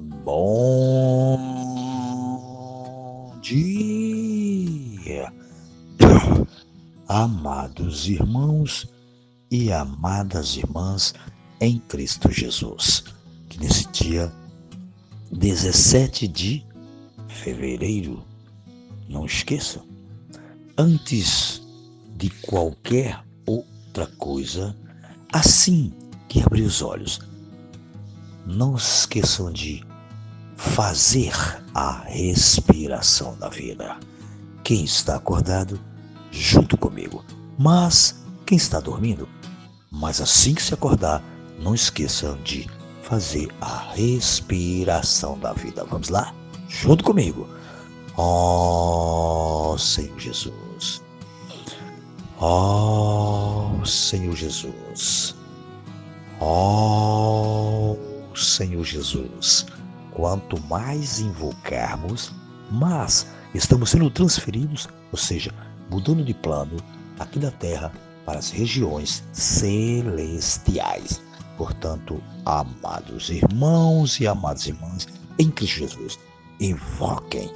Bom dia, amados irmãos e amadas irmãs em Cristo Jesus. Que nesse dia 17 de fevereiro, não esqueçam, antes de qualquer outra coisa, assim que abrir os olhos, não esqueçam de fazer a respiração da vida. Quem está acordado, junto comigo. Mas quem está dormindo, mas assim que se acordar, não esqueçam de fazer a respiração da vida. Vamos lá? Junto comigo. Ó Senhor Jesus. Ó Senhor Jesus. Ó Senhor Jesus. Quanto mais invocarmos, mais estamos sendo transferidos, ou seja, mudando de plano aqui da terra para as regiões celestiais. Portanto, amados irmãos e amadas irmãs em Cristo Jesus, invoquem,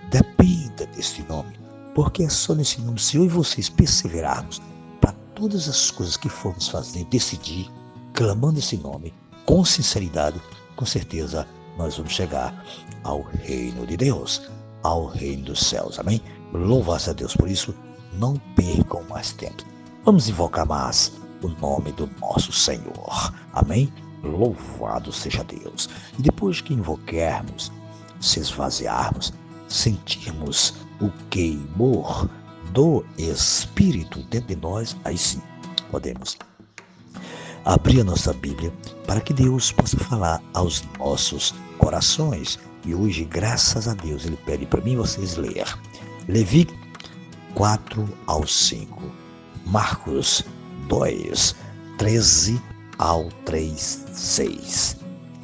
dependa deste nome, porque é só nesse nome, se eu e vocês perseverarmos para todas as coisas que formos fazer, decidir, clamando esse nome, com sinceridade, com certeza nós vamos chegar ao reino de Deus, ao reino dos céus, amém? Louvado a Deus por isso, não percam mais tempo. Vamos invocar mais o nome do nosso Senhor, amém? Louvado seja Deus. E depois que invocarmos, se esvaziarmos, sentirmos o queimor do Espírito dentro de nós, aí sim podemos abrir a nossa Bíblia para que Deus possa falar aos nossos corações. E hoje, graças a Deus, Ele pede para mim e vocês ler Levi 4 ao 5, Marcos 2, 13 ao 3, 6,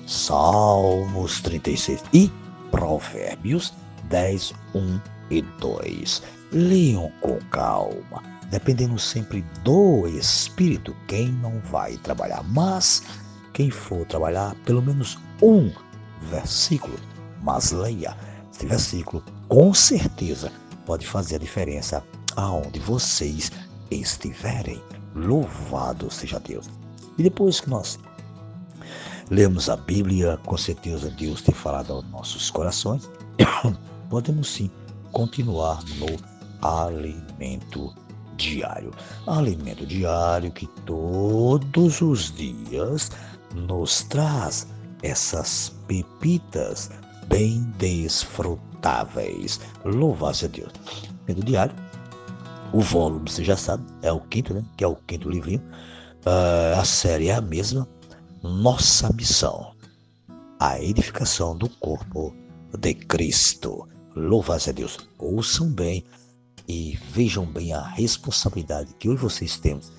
Salmos 36 e Provérbios 10, 1 e 2. Leiam com calma, dependendo sempre do Espírito, quem não vai trabalhar, mas quem for trabalhar, pelo menos um versículo, mas leia esse versículo, com certeza pode fazer a diferença aonde vocês estiverem. Louvado seja Deus. E depois que nós lemos a Bíblia, com certeza Deus tem falado aos nossos corações, podemos sim continuar no alimento diário. Alimento diário que todos os dias nos traz essas pepitas bem desfrutáveis. Louvado a Deus. Alimento diário, o volume, você já sabe, é o quinto, né? Que é o quinto livrinho. A série é a mesma. Nossa missão, a edificação do corpo de Cristo. Louvado a Deus. Ouçam bem e vejam bem a responsabilidade que eu e vocês temos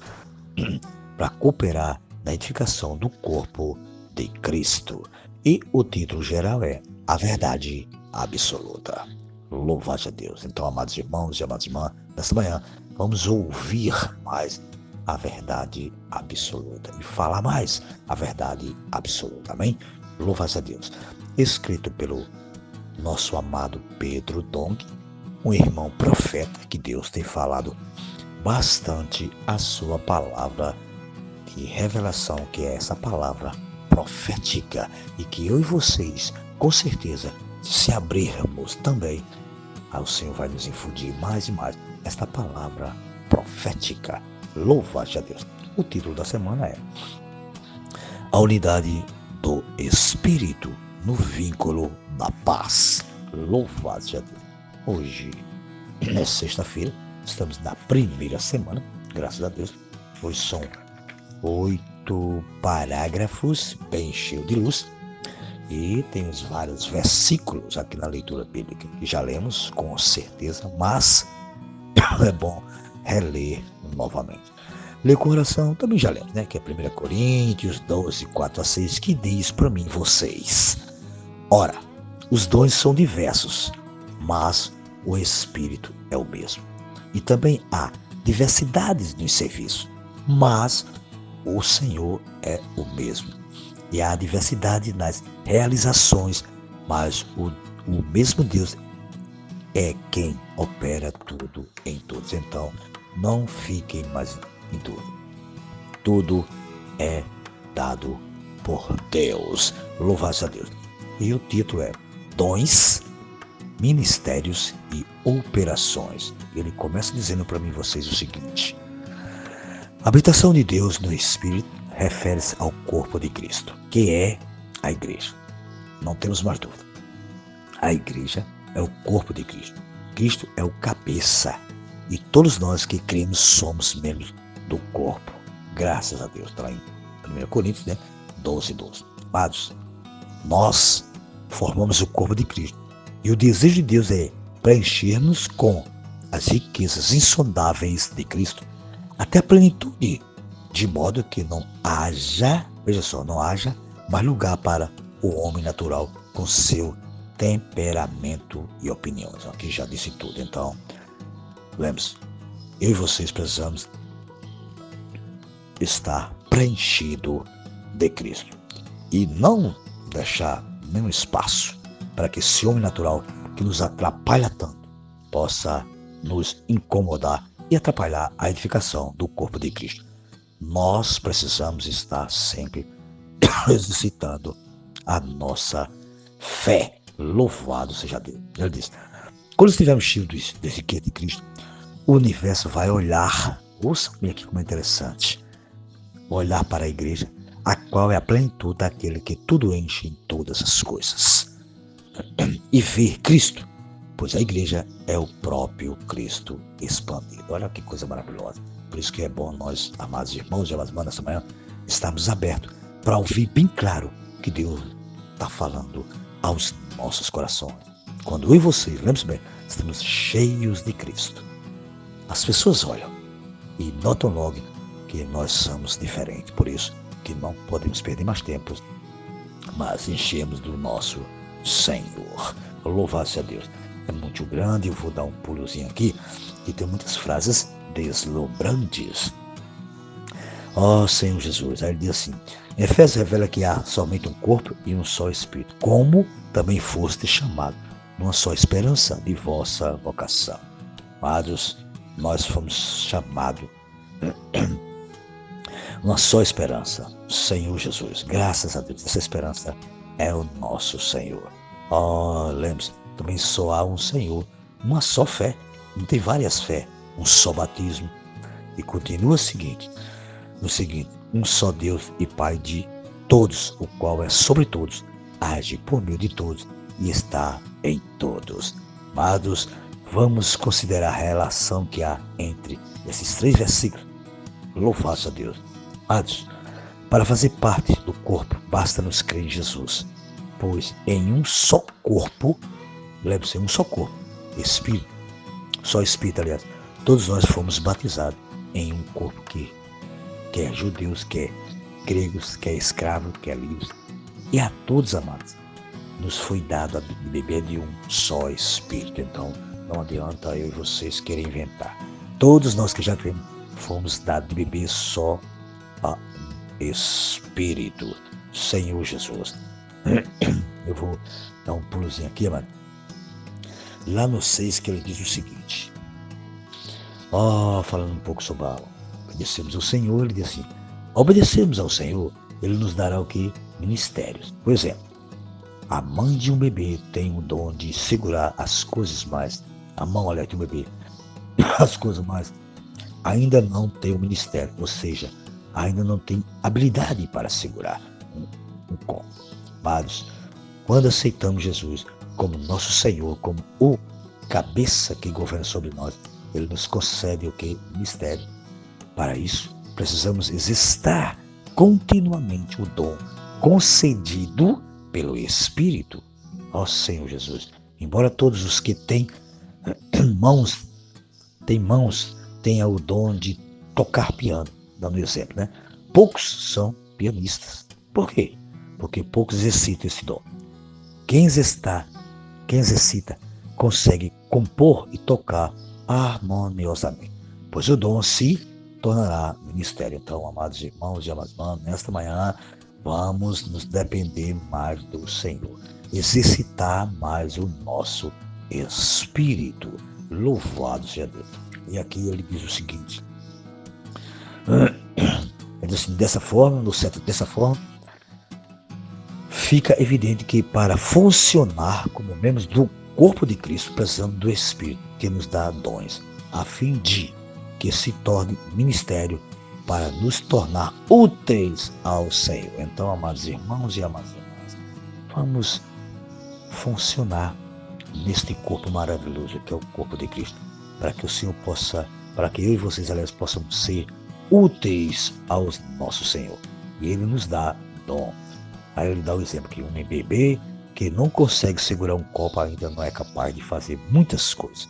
para cooperar na edificação do corpo de Cristo. E o título geral é A Verdade Absoluta. Louvado a Deus. Então, amados irmãos e amadas irmãs, nesta manhã vamos ouvir mais a verdade absoluta e falar mais a verdade absoluta. Amém? Louvado a Deus. Escrito pelo nosso amado Pedro Dong, um irmão profeta que Deus tem falado bastante a sua palavra de revelação, que é essa palavra profética, e que eu e vocês, com certeza, se abrirmos também, o Senhor vai nos infundir mais e mais esta palavra profética. Louvado a Deus. O título da semana é A Unidade do Espírito no Vínculo da Paz. Louvado a Deus. Hoje é sexta-feira, estamos na primeira semana, graças a Deus. Hoje são 8 parágrafos, bem cheio de luz. E temos vários versículos aqui na leitura bíblica que já lemos, com certeza, mas é bom reler novamente. Ler com oração também já lemos, né? Que é 1 Coríntios 12, 4 a 6, que diz para mim, vocês: ora, os dons são diversos, mas o Espírito é o mesmo. E também há diversidades nos serviços, mas o Senhor é o mesmo. E há diversidade nas realizações, mas o mesmo Deus é quem opera tudo em todos. Então, não fiquem mais em dúvida. Tudo é dado por Deus. Louvado a Deus. E o título é Dons, Ministérios e Operações. Ele começa dizendo para mim e vocês o seguinte: a habitação de Deus no Espírito refere-se ao corpo de Cristo, que é a igreja. Não temos mais dúvida. A igreja é o corpo de Cristo. Cristo é o cabeça. E todos nós que cremos somos membros do corpo. Graças a Deus. Está lá em 1 Coríntios, 12:12. Amados, nós formamos o corpo de Cristo. E o desejo de Deus é preencher-nos com as riquezas insondáveis de Cristo até a plenitude, de modo que não haja, veja só, não haja mais lugar para o homem natural com seu temperamento e opiniões. Aqui já disse tudo. Então, lembre-se, eu e vocês precisamos estar preenchido de Cristo e não deixar nenhum espaço para que esse homem natural que nos atrapalha tanto possa nos incomodar e atrapalhar a edificação do corpo de Cristo. Nós precisamos estar sempre exercitando a nossa fé. Louvado seja Deus. Ele diz: quando estivermos cheios desse riqueza de Cristo, o universo vai olhar, ouça bem aqui como é interessante, olhar para a igreja, a qual é a plenitude daquele que tudo enche em todas as coisas, e ver Cristo, pois a igreja é o próprio Cristo expandido. Olha que coisa maravilhosa. Por isso que é bom nós, amados irmãos e amadas irmãs, nessa manhã, estarmos abertos para ouvir bem claro que Deus está falando aos nossos corações. Quando eu e vocês, lembre-se bem, estamos cheios de Cristo, as pessoas olham e notam logo que nós somos diferentes. Por isso que não podemos perder mais tempo, mas enchemos do nosso Senhor. Louvado-se a Deus. É muito grande, eu vou dar um pulozinho aqui, que tem muitas frases deslumbrantes. Ó Senhor Jesus, aí ele diz assim: Efésios revela que há somente um corpo e um só Espírito, como também foste chamado, numa só esperança de vossa vocação. Amados, nós fomos chamados uma só esperança, Senhor Jesus. Graças a Deus, essa esperança é o nosso Senhor. Lembre-se, também só há um Senhor, uma só fé, não tem várias fé, um só batismo. E continua o seguinte, um só Deus e Pai de todos, o qual é sobre todos, age por meio de todos e está em todos. Amados, vamos considerar a relação que há entre esses 3 versículos. Louvado a Deus. Amados, para fazer parte do corpo, basta nos crer em Jesus, pois em um só corpo, lembre-se, um só corpo, Espírito, só Espírito, aliás, todos nós fomos batizados em um corpo que é judeus, que é gregos, que é escravo, que é livre. E a todos, amados, nos foi dado a beber de um só Espírito. Então, não adianta eu e vocês querem inventar. Todos nós que já cremos, fomos dados de beber só a Espírito, Senhor Jesus. Eu vou dar um pulozinho aqui, amado. Lá no 6 que ele diz o seguinte, falando um pouco sobre obedecemos ao Senhor, ele diz assim: obedecemos ao Senhor, ele nos dará o que? Ministérios. Por exemplo, a mãe de um bebê tem o dom de segurar as coisas mais, a mão, olha, de um bebê, as coisas mais, ainda não tem o ministério, ou seja, ainda não tem habilidade para segurar um copo. Mas, quando aceitamos Jesus como nosso Senhor, como o cabeça que governa sobre nós, ele nos concede o que? Ministério. Para isso, precisamos exercitar continuamente o dom concedido pelo Espírito. Senhor Jesus, embora todos os que têm mãos, tenham o dom de tocar piano, dando exemplo, né? Poucos são pianistas. Por quê? Porque poucos exercitam esse dom. Quem exercita, consegue compor e tocar harmoniosamente, pois o dom se tornará ministério. Então, amados irmãos e amadas irmãs, nesta manhã vamos nos depender mais do Senhor. exercitar mais o nosso espírito. Louvado seja Deus. E aqui ele diz o seguinte: ele diz assim, dessa forma, fica evidente que para funcionar como membros do corpo de Cristo, precisamos do Espírito que nos dá dons, a fim de que se torne ministério para nos tornar úteis ao Senhor. Então, amados irmãos e amadas irmãs, vamos funcionar neste corpo maravilhoso que é o corpo de Cristo, para que o Senhor possa, para que eu e vocês, aliás, possam ser úteis ao nosso Senhor. E Ele nos dá dom. Aí ele dá o exemplo que um bebê que não consegue segurar um copo ainda não é capaz de fazer muitas coisas.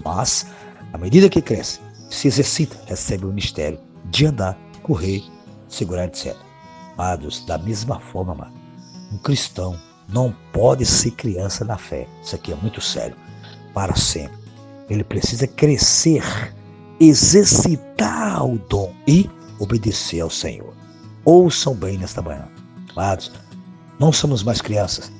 Mas, à medida que cresce, se exercita, recebe o ministério de andar, correr, segurar, etc. Amados, da mesma forma, um cristão não pode ser criança na fé. Isso aqui é muito sério. Para sempre. Ele precisa crescer, exercitar o dom e obedecer ao Senhor. Ouçam bem nesta manhã. Amados, não somos mais crianças.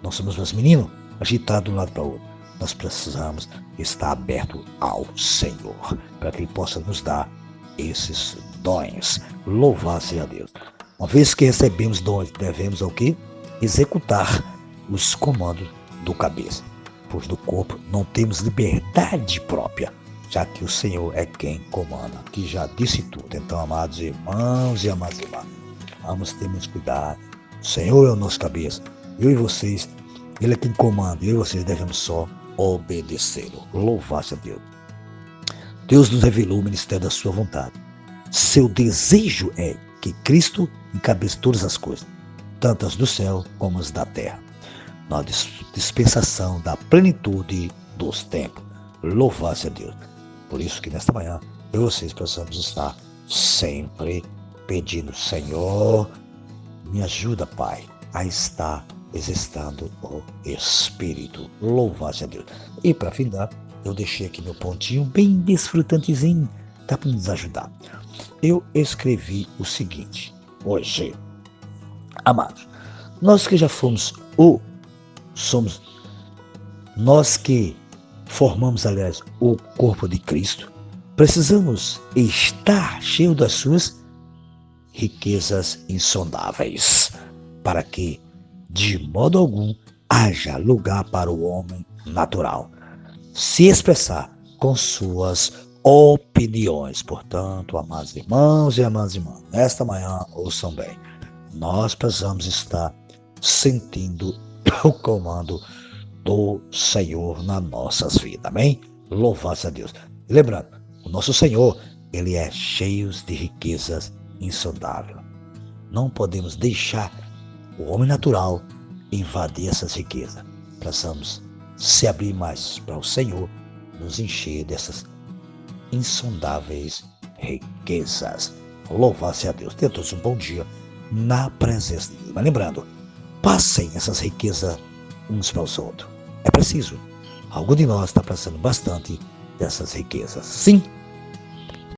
Não somos mais meninos agitados de um lado para o outro. Nós precisamos estar aberto ao Senhor, para que Ele possa nos dar esses dons. Louvado seja Deus. Uma vez que recebemos dons, devemos ao quê? Executar os comandos do cabeça. Pois no corpo não temos liberdade própria, já que o Senhor é quem comanda, que já disse tudo. Então, amados irmãos e amadas irmãs, vamos ter muito cuidado. O Senhor é o nosso cabeça. Eu e vocês, Ele é quem comanda. Eu e vocês devemos só obedecê-lo. Louvado seja Deus. Deus nos revelou o ministério da sua vontade. Seu desejo é que Cristo encabece todas as coisas, tanto as do céu como as da terra, na dispensação da plenitude dos tempos. Louvado seja Deus. Por isso que nesta manhã, eu e vocês precisamos estar sempre pedindo: Senhor, me ajuda, Pai, a estar exercitando o Espírito. Louvado seja Deus. E para findar, eu deixei aqui meu pontinho bem desfrutantezinho, dá para nos ajudar. Eu escrevi o seguinte hoje: amados, nós que já nós que formamos, aliás, o corpo de Cristo, precisamos estar cheios das suas riquezas insondáveis, para que, de modo algum, haja lugar para o homem natural se expressar com suas opiniões. Portanto, amados irmãos e amadas irmãs, nesta manhã, ouçam bem, nós precisamos estar sentindo o comando do Senhor nas nossas vidas, amém? Louvado seja Deus. E lembrando, o nosso Senhor, Ele é cheio de riquezas insondáveis. Não podemos deixar o homem natural invadir essas riquezas. Precisamos se abrir mais para o Senhor nos encher dessas insondáveis riquezas. Louvado seja Deus. Tenha todos um bom dia na presença de Deus. Mas lembrando, passem essas riquezas uns para os outros. É preciso. Algum de nós está precisando bastante dessas riquezas. Sim,